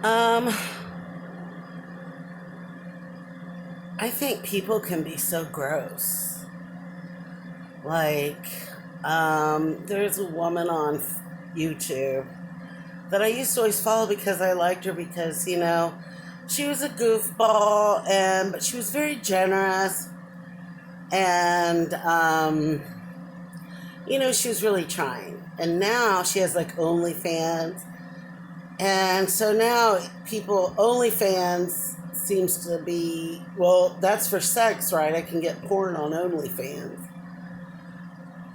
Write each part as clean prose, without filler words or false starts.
Um, I think people can be so gross. Like, there's a woman on YouTube that I used to always follow because I liked her because, she was a goofball but she was very generous and, she was really trying. And now she has like OnlyFans. And so now OnlyFans seems to be, well, that's for sex, right? I can get porn on OnlyFans.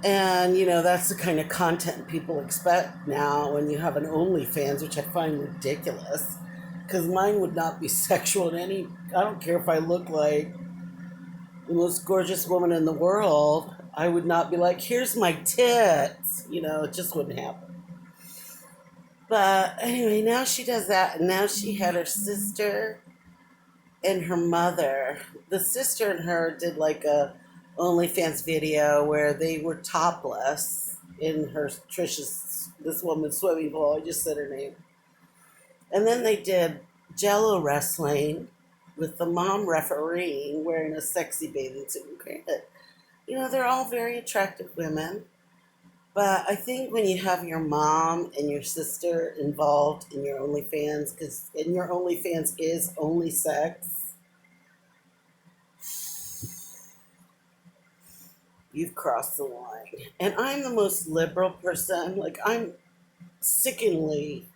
And, that's the kind of content people expect now when you have an OnlyFans, which I find ridiculous. Because mine would not be sexual in any, I don't care if I look like the most gorgeous woman in the world. I would not be like, here's my tits. It just wouldn't happen. But anyway, now she does that. And now she had her sister and her mother. The sister and her did like a OnlyFans video where they were topless in this woman's swimming pool. I just said her name. And then they did Jello wrestling with the mom refereeing wearing a sexy bathing suit. And granted, they're all very attractive women. But I think when you have your mom and your sister involved in your OnlyFans, because in your OnlyFans is only sex, you've crossed the line. And I'm the most liberal person. Like, I'm sickeningly,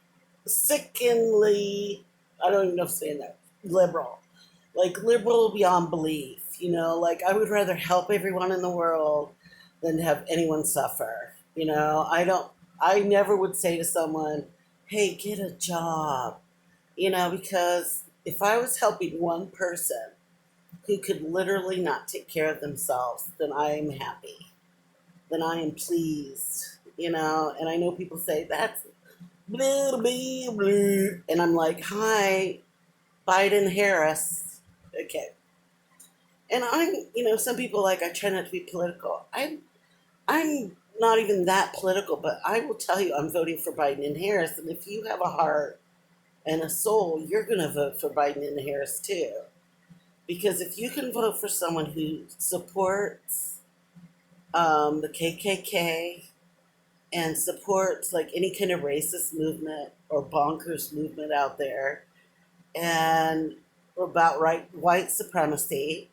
I don't even know if I'm saying that, liberal. Like, liberal beyond belief. Like, I would rather help everyone in the world than have anyone suffer. I never would say to someone, hey, get a job, because if I was helping one person who could literally not take care of themselves, then I am happy. Then I am pleased, And I know people say that's blah, blah, blah. And I'm like, hi, Biden Harris. Okay. And some people like, I try not to be political. I'm not even that political, but I will tell you I'm voting for Biden and Harris. And if you have a heart and a soul, you're going to vote for Biden and Harris too. Because if you can vote for someone who supports the KKK and supports like any kind of racist movement or bonkers movement out there, and about white supremacy,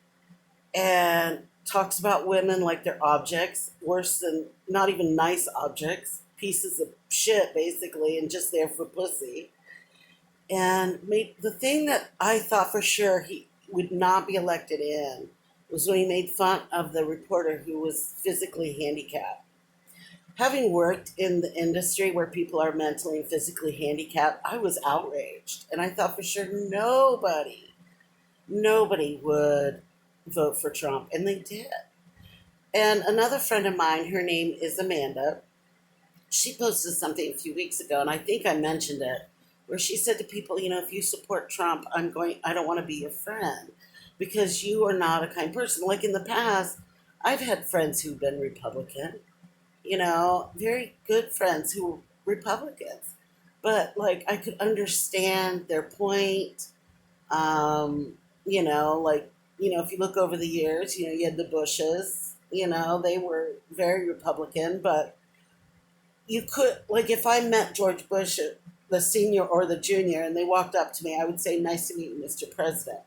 and talks about women like they're objects, worse than not even nice objects, pieces of shit basically, and just there for pussy. And the thing that I thought for sure he would not be elected in was when he made fun of the reporter who was physically handicapped. Having worked in the industry where people are mentally and physically handicapped, I was outraged. And I thought for sure nobody would vote for Trump. And they did. And another friend of mine, her name is Amanda, she posted something a few weeks ago, and I think I mentioned it, where she said to people, if you support Trump, I don't want to be your friend because you are not a kind person. Like in the past, I've had friends who've been Republican, very good friends who were Republicans. But like I could understand their point. Like, if you look over the years, you had the Bushes, they were very Republican, but you could, like, if I met George Bush, the senior or the junior, and they walked up to me, I would say, nice to meet you, Mr. President.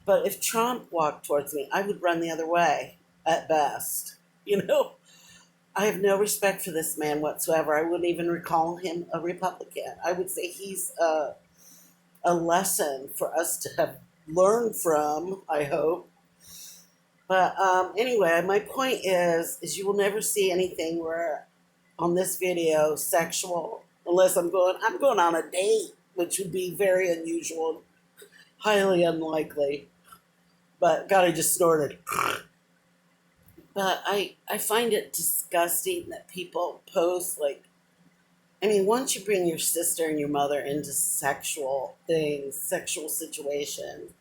But if Trump walked towards me, I would run the other way at best. I have no respect for this man whatsoever. I wouldn't even recall him a Republican. I would say he's a lesson for us to have learned from, I hope. But anyway, my point is you will never see anything where on this video sexual unless I'm going on a date, which would be very unusual, highly unlikely. But God, I just snorted. But I find it disgusting that people post like, I mean, once you bring your sister and your mother into sexual things, sexual situations,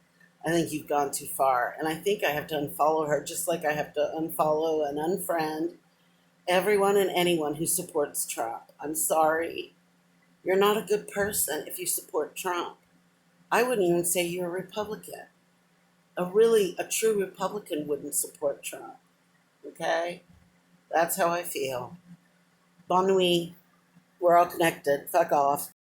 I think you've gone too far. And I think I have to unfollow her just like I have to unfollow and unfriend everyone and anyone who supports Trump. I'm sorry. You're not a good person if you support Trump. I wouldn't even say you're a Republican. A true Republican wouldn't support Trump. Okay? That's how I feel. Bon nuit. We're all connected. Fuck off.